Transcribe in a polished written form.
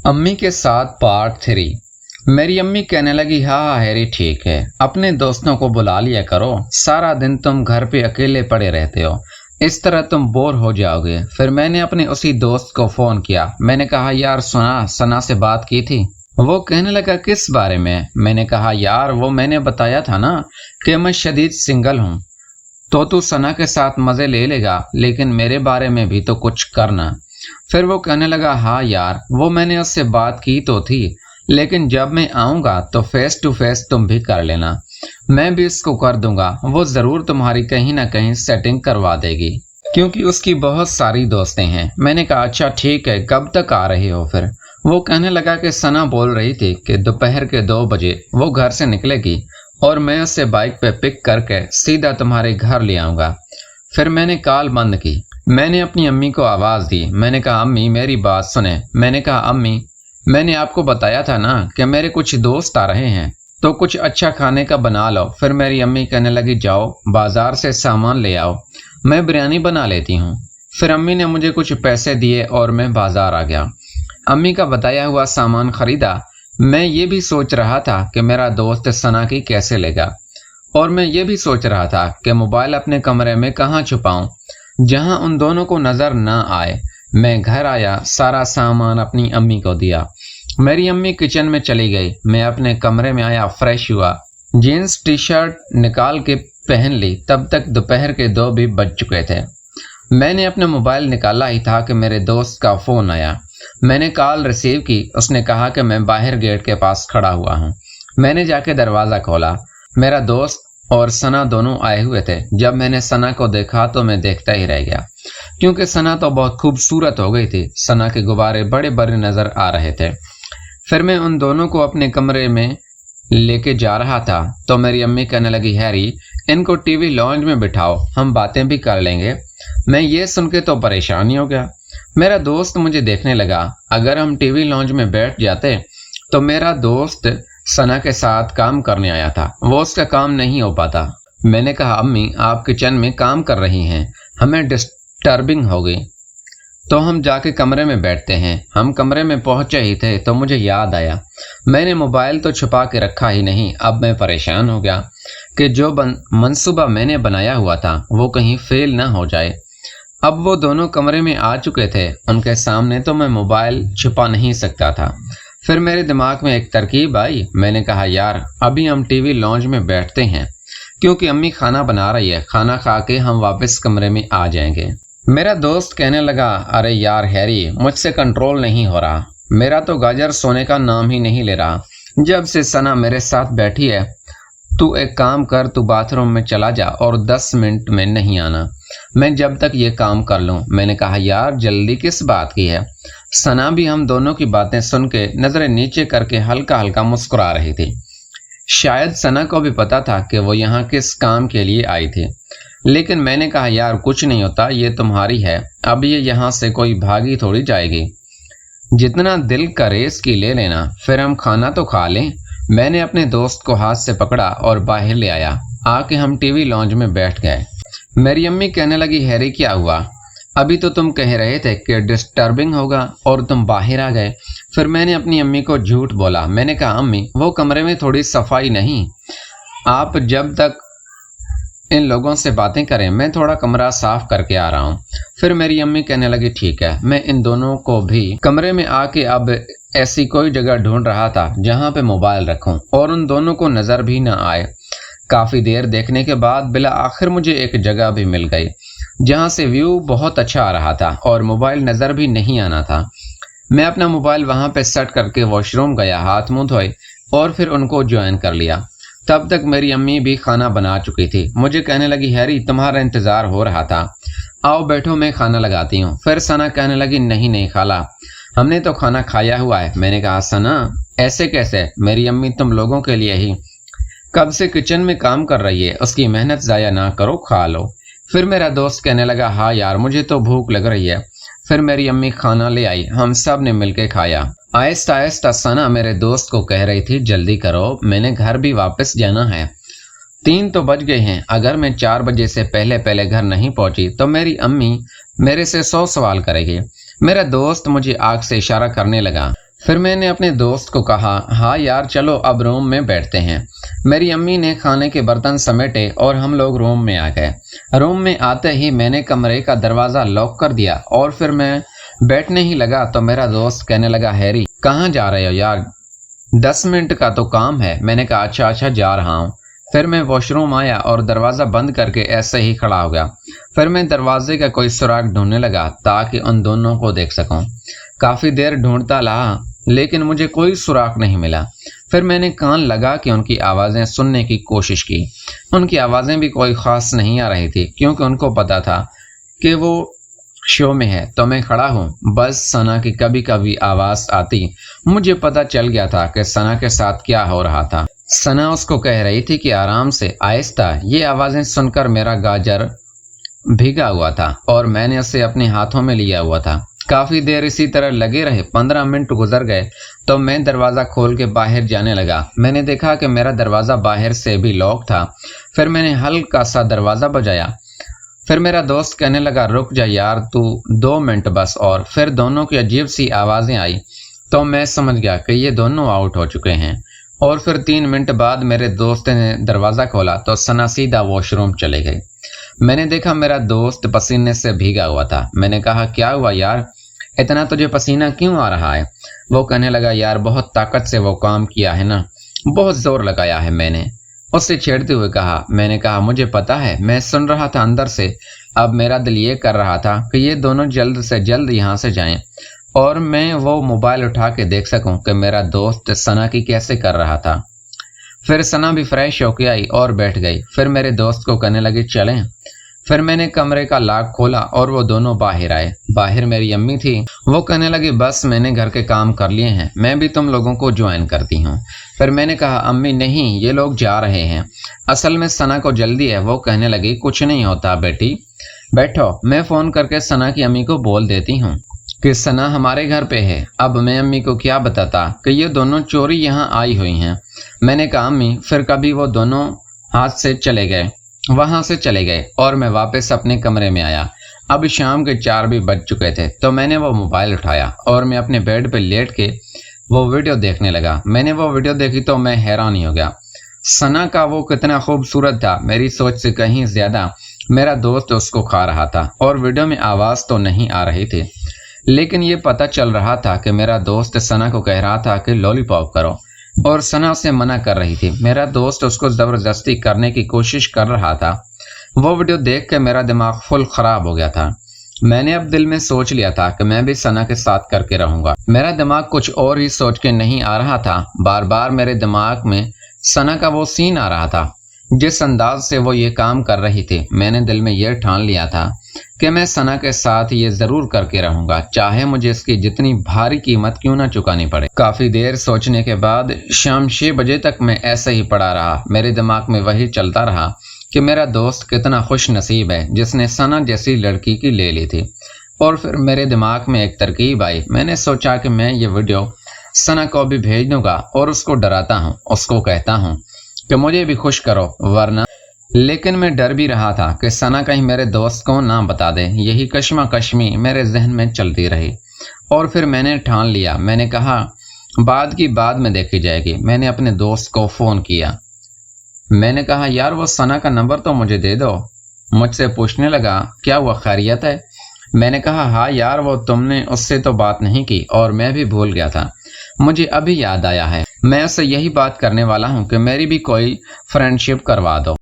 अम्मी के साथ पार्ट 3। मेरी अम्मी कहने लगी, हाँ हैरी ठीक है, अपने दोस्तों को बुला लिया करो, सारा दिन तुम घर पे अकेले पड़े रहते हो, इस तरह तुम बोर हो जाओगे। फिर मैंने अपने उसी दोस्त को फोन किया। मैंने कहा, यार सुना, सना से बात की थी। वो कहने लगा, किस बारे में? मैंने कहा, यार वो मैंने बताया था ना कि मैं शदीद सिंगल हूँ, तो तू सना के साथ मजे ले लेगा, लेकिन मेरे बारे में भी तो कुछ करना। फिर वो कहने लगा, हाँ यार वो मैंने उससे बात की तो थी, लेकिन जब मैं आऊँगा तो फेस टू फेस तुम भी कर लेना, मैं भी इसको कर दूंगा, वो ज़रूर तुम्हारी कहीं ना कहीं सेटिंग करवा देगी, क्योंकि उसकी बहुत सारी दोस्तें हैं। मैंने कहा, अच्छा ठीक है, कब तक आ रहे हो फिर? वो कहने लगा कि सना बोल रही थी कि दोपहर के 2 बजे वो घर से निकलेगी और मैं उसे बाइक पे पिक करके सीधा तुम्हारे घर ले आऊँगा। फिर मैंने कॉल बंद की। मैंने अपनी अम्मी को आवाज़ दी। मैंने कहा, अम्मी मेरी बात सुने। मैंने कहा, अम्मी मैंने आपको बताया था ना कि मेरे कुछ दोस्त आ रहे हैं, तो कुछ अच्छा खाने का बना लो। फिर मेरी अम्मी कहने लगी, जाओ बाजार से सामान ले आओ, मैं बिरयानी बना लेती हूँ। फिर अम्मी ने मुझे कुछ पैसे दिए और मैं बाजार आ गया। अम्मी का बताया हुआ सामान खरीदा। मैं ये भी सोच रहा था कि मेरा दोस्त सना की कैसे लेगा, और मैं ये भी सोच रहा था कि मोबाइल अपने कमरे में कहाँ छुपाऊं जहां उन दोनों को नजर न आए। मैं घर आया, सारा सामान अपनी अम्मी को दिया। मेरी अम्मी किचन में चली गई। मैं अपने कमरे में आया, फ्रेश हुआ, जीन्स टी शर्ट निकाल के पहन ली। तब तक दोपहर के 2 भी बज चुके थे। मैंने अपना मोबाइल निकाला ही था कि मेरे दोस्त का फ़ोन आया। मैंने कॉल रिसीव की। उसने कहा कि मैं बाहर गेट के पास खड़ा हुआ हूँ। मैंने जाके दरवाज़ा खोला। मेरा दोस्त और सना दोनों आए हुए थे। जब मैंने सना को देखा तो मैं देखता ही रह गया, क्योंकि सना तो बहुत खूबसूरत हो गई थी। सना के गुब्बारे बड़े बड़े नज़र आ रहे थे। फिर मैं उन दोनों को अपने कमरे में लेके जा रहा था तो मेरी अम्मी कहने लगी, हैरी इनको टीवी लॉन्ज में बिठाओ, हम बातें भी कर लेंगे। मैं ये सुन के तो परेशान ही हो गया। मेरा दोस्त मुझे देखने लगा। अगर हम टीवी लॉन्ज में बैठ जाते तो मेरा दोस्त सना के साथ काम करने आया था, वो उसका काम नहीं हो पाता। मैंने कहा, अम्मी आप किचन में काम कर रही हैं, हमें डिस्टर्बिंग होगी, तो हम जाके कमरे में बैठते हैं। हम कमरे में पहुंचे ही थे तो मुझे याद आया, मैंने मोबाइल तो छुपा के रखा ही नहीं। अब मैं परेशान हो गया कि जो मंसूबा मैंने बनाया हुआ था वो कहीं फेल ना हो जाए। अब वो दोनों कमरे में आ चुके थे, उनके सामने तो मैं मोबाइल छुपा नहीं सकता था। फिर मेरे दिमाग में एक तरकीब आई। मैंने कहा, यार अभी हम टीवी लॉन्ज में बैठते हैं, क्योंकि अम्मी खाना बना रही है, खाना खा के हम वापस कमरे में आ जाएंगे। मेरा दोस्त कहने लगा, अरे यार हैरी मुझसे कंट्रोल नहीं हो रहा, मेरा तो गाजर सोने का नाम ही नहीं ले रहा। जब से सना मेरे साथ बैठी है, तू एक काम कर, तू बाथरूम में चला जा और 10 मिनट में नहीं आना, मैं जब तक ये काम कर लूँ। मैंने कहा, यार जल्दी किस बात की है? सना भी हम दोनों की बातें सुन के नजरें नीचे करके हल्का हल्का मुस्कुरा रही थी। शायद सना को भी पता था कि वो यहाँ किस काम के लिए आई थी, लेकिन मैंने कहा, यार कुछ नहीं होता, ये तुम्हारी है, अब ये यहाँ से कोई भागी थोड़ी जाएगी, जितना दिल करे इसकी ले लेना, फिर हम खाना तो खा लें। मैंने अपने दोस्त को हाथ से पकड़ा और बाहर ले आया। आके हम टीवी लॉन्ज में बैठ गए। मेरी अम्मी कहने लगी, हैरी क्या हुआ? अभी तो तुम कह रहे थे कि डिस्टर्बिंग होगा और तुम बाहर आ गए। फिर मैंने अपनी अम्मी को झूठ बोला। मैंने कहा, अम्मी वो कमरे में थोड़ी सफाई नहीं, आप जब तक इन लोगों से बातें करें, मैं थोड़ा कमरा साफ करके आ रहा हूँ। फिर मेरी अम्मी कहने लगी, ठीक है। मैं इन दोनों को भी कमरे में आके अब ऐसी कोई जगह ढूंढ रहा था जहाँ पे मोबाइल रखूं और उन दोनों को नजर भी ना आए। काफी देर देखने के बाद बिला आखिर मुझे एक जगह भी मिल गई जहाँ से व्यू बहुत अच्छा आ रहा था और मोबाइल नजर भी नहीं आना था। मैं अपना मोबाइल वहाँ पे सेट करके वॉशरूम गया, हाथ मुंह धोए और फिर उनको ज्वाइन कर लिया। तब तक मेरी अम्मी भी खाना बना चुकी थी। मुझे कहने लगी, हैरी तुम्हारा इंतजार हो रहा था, आओ बैठो मैं खाना लगाती हूँ। फिर सना कहने लगी, नहीं खाला, हमने तो खाना खाया हुआ है। मैंने कहा, सना ऐसे कैसे? मेरी अम्मी तुम लोगों के लिए ही कब से किचन में काम कर रही है, उसकी मेहनत ज़ाया ना करो, खा लो। फिर मेरा दोस्त कहने लगा, हाँ यार मुझे तो भूख लग रही है। फिर मेरी अम्मी खाना ले आई, हम सब ने मिलकर खाया। आहिस्ता आहिस्ता सना मेरे दोस्त को कह रही थी, जल्दी करो, मैंने घर भी वापस जाना है, 3 तो बज गए हैं। अगर मैं 4 बजे से पहले पहले घर नहीं पहुंची तो मेरी अम्मी मेरे से 100 सवाल करेगी। मेरा दोस्त मुझे आग से इशारा करने लगा। پھر میں نے اپنے دوست کو کہا ہاں یار چلو اب روم میں بیٹھتے ہیں۔ میری امی نے کھانے کے برتن سمیٹے اور ہم لوگ روم میں آ گئے۔ روم میں آتے ہی میں نے کمرے کا دروازہ لاک کر دیا اور پھر میں بیٹھنے ہی لگا تو میرا دوست کہنے لگا ہیری کہاں جا رہے ہو یار، 10 منٹ کا تو کام ہے۔ میں نے کہا اچھا جا رہا ہوں۔ پھر میں واش روم آیا اور دروازہ بند کر کے ایسے ہی کھڑا ہو گیا۔ پھر میں دروازے کا کوئی سراغ ڈھونڈنے لگا تاکہ ان دونوں کو دیکھ سکوں۔ کافی دیر ڈھونڈتا رہا لیکن مجھے کوئی سراغ نہیں ملا۔ پھر میں نے کان لگا کہ ان کی آوازیں سننے کی کوشش کی۔ ان کی آوازیں بھی کوئی خاص نہیں آ رہی تھی کیونکہ ان کو پتا تھا کہ وہ شو میں ہے تو میں کھڑا ہوں۔ بس ثنا کی کبھی کبھی آواز آتی۔ مجھے پتا چل گیا تھا کہ ثنا کے ساتھ کیا ہو رہا تھا۔ ثنا اس کو کہہ رہی تھی کہ آرام سے آہستہ۔ یہ آوازیں سن کر میرا گاجر بھیگا ہوا تھا اور میں نے اسے اپنے ہاتھوں میں لیا ہوا تھا۔ کافی دیر اسی طرح لگے رہے۔ 15 منٹ گزر گئے تو میں دروازہ کھول کے باہر جانے لگا۔ میں نے دیکھا کہ میرا دروازہ باہر سے بھی لاک تھا۔ پھر میں نے ہلکا سا دروازہ بجایا۔ پھر میرا دوست کہنے لگا رک جا یار تو 2 منٹ بس، اور پھر دونوں کی عجیب سی آوازیں آئی تو میں سمجھ گیا کہ یہ دونوں آؤٹ ہو چکے ہیں۔ اور پھر 3 منٹ بعد میرے دوست نے دروازہ کھولا تو ثنا سیدھا واش روم چلے گئی۔ میں نے دیکھا میرا دوست پسینے سے بھیگا ہوا تھا۔ میں نے کہا کیا ہوا یار، اتنا تجھے پسینہ کیوں آ رہا ہے؟ وہ کہنے لگا یار بہت طاقت سے وہ کام کیا ہے نا، بہت زور لگایا ہے میں نے، اس سے چھیڑتے ہوئے کہا۔ میں نے کہا مجھے پتا ہے، میں سن رہا تھا اندر سے۔ اب میرا دل یہ کر رہا تھا کہ یہ دونوں جلد سے جلد یہاں سے جائیں اور میں وہ موبائل اٹھا کے دیکھ سکوں کہ میرا دوست ثنا کی کیسے کر رہا تھا۔ پھر ثنا بھی فریش ہو کے آئی اور بیٹھ گئی۔ پھر میرے دوست کو کہنے لگی چلیں۔ پھر میں نے کمرے کا لاک کھولا اور وہ دونوں باہر آئے۔ باہر میری امی تھی، وہ کہنے لگی بس میں نے گھر کے کام کر لیے ہیں، میں بھی تم لوگوں کو جوائن کرتی ہوں۔ پھر میں نے کہا امی نہیں، یہ لوگ جا رہے ہیں، اصل میں ثنا کو جلدی ہے۔ وہ کہنے لگی کچھ نہیں ہوتا بیٹی، بیٹھو، میں فون کر کے ثنا کی امی کو بول دیتی ہوں کہ ثنا ہمارے گھر پہ ہے۔ اب میں امی کو کیا بتاتا کہ یہ دونوں چوری یہاں آئی ہوئی ہیں۔ میں نے کہا امی، پھر کبھی وہ دونوں وہاں سے چلے گئے اور میں واپس اپنے کمرے میں آیا۔ اب شام کے 4 بھی بج چکے تھے تو میں نے وہ موبائل اٹھایا اور میں اپنے بیڈ پہ لیٹ کے وہ ویڈیو دیکھنے لگا۔ میں نے وہ ویڈیو دیکھی تو میں حیران ہی ہو گیا۔ ثنا کا وہ کتنا خوبصورت تھا، میری سوچ سے کہیں زیادہ میرا دوست اس کو کھا رہا تھا، اور ویڈیو میں آواز تو نہیں آ رہی تھی لیکن یہ پتہ چل رہا تھا کہ میرا دوست ثنا کو کہہ رہا تھا کہ لولی پاپ کرو، اور ثنا سے منع کر رہی تھی۔ میرا دوست اس کو زبردستی کرنے کی کوشش کر رہا تھا۔ وہ ویڈیو دیکھ کے میرا دماغ فل خراب ہو گیا تھا۔ میں نے اب دل میں سوچ لیا تھا کہ میں بھی ثنا کے ساتھ کر کے رہوں گا۔ میرا دماغ کچھ اور ہی سوچ کے نہیں آ رہا تھا، بار بار میرے دماغ میں ثنا کا وہ سین آ رہا تھا جس انداز سے وہ یہ کام کر رہی تھی۔ میں نے دل میں یہ ٹھان لیا تھا کہ میں ثنا کے ساتھ یہ ضرور کر کے رہوں گا، چاہے مجھے اس کی جتنی بھاری قیمت کیوں نہ چکانی پڑے۔ کافی دیر سوچنے کے بعد شام 6 بجے تک میں ایسے ہی پڑا رہا۔ میرے دماغ میں وہی چلتا رہا کہ میرا دوست کتنا خوش نصیب ہے جس نے ثنا جیسی لڑکی کی لے لی تھی۔ اور پھر میرے دماغ میں ایک ترکیب آئی۔ میں نے سوچا کہ میں یہ ویڈیو ثنا کو بھی بھیج دوں گا اور اس کو ڈراتا ہوں، اس کو کہتا ہوں کہ مجھے بھی خوش کرو ورنہ، لیکن میں ڈر بھی رہا تھا کہ ثنا کہیں میرے دوست کو نہ بتا دے۔ یہی کشمکشمی میرے ذہن میں چلتی رہی اور پھر میں نے ٹھان لیا۔ میں نے کہا بعد کی بعد میں دیکھی جائے گی۔ میں نے اپنے دوست کو فون کیا۔ میں نے کہا یار وہ ثنا کا نمبر تو مجھے دے دو۔ مجھ سے پوچھنے لگا کیا وہ خیریت ہے؟ میں نے کہا ہاں یار، وہ تم نے اس سے تو بات نہیں کی اور میں بھی بھول گیا تھا، مجھے ابھی یاد آیا ہے۔ میں اس سے یہی بات کرنے والا ہوں کہ میری بھی کوئی فرینڈ شپ کروا دو۔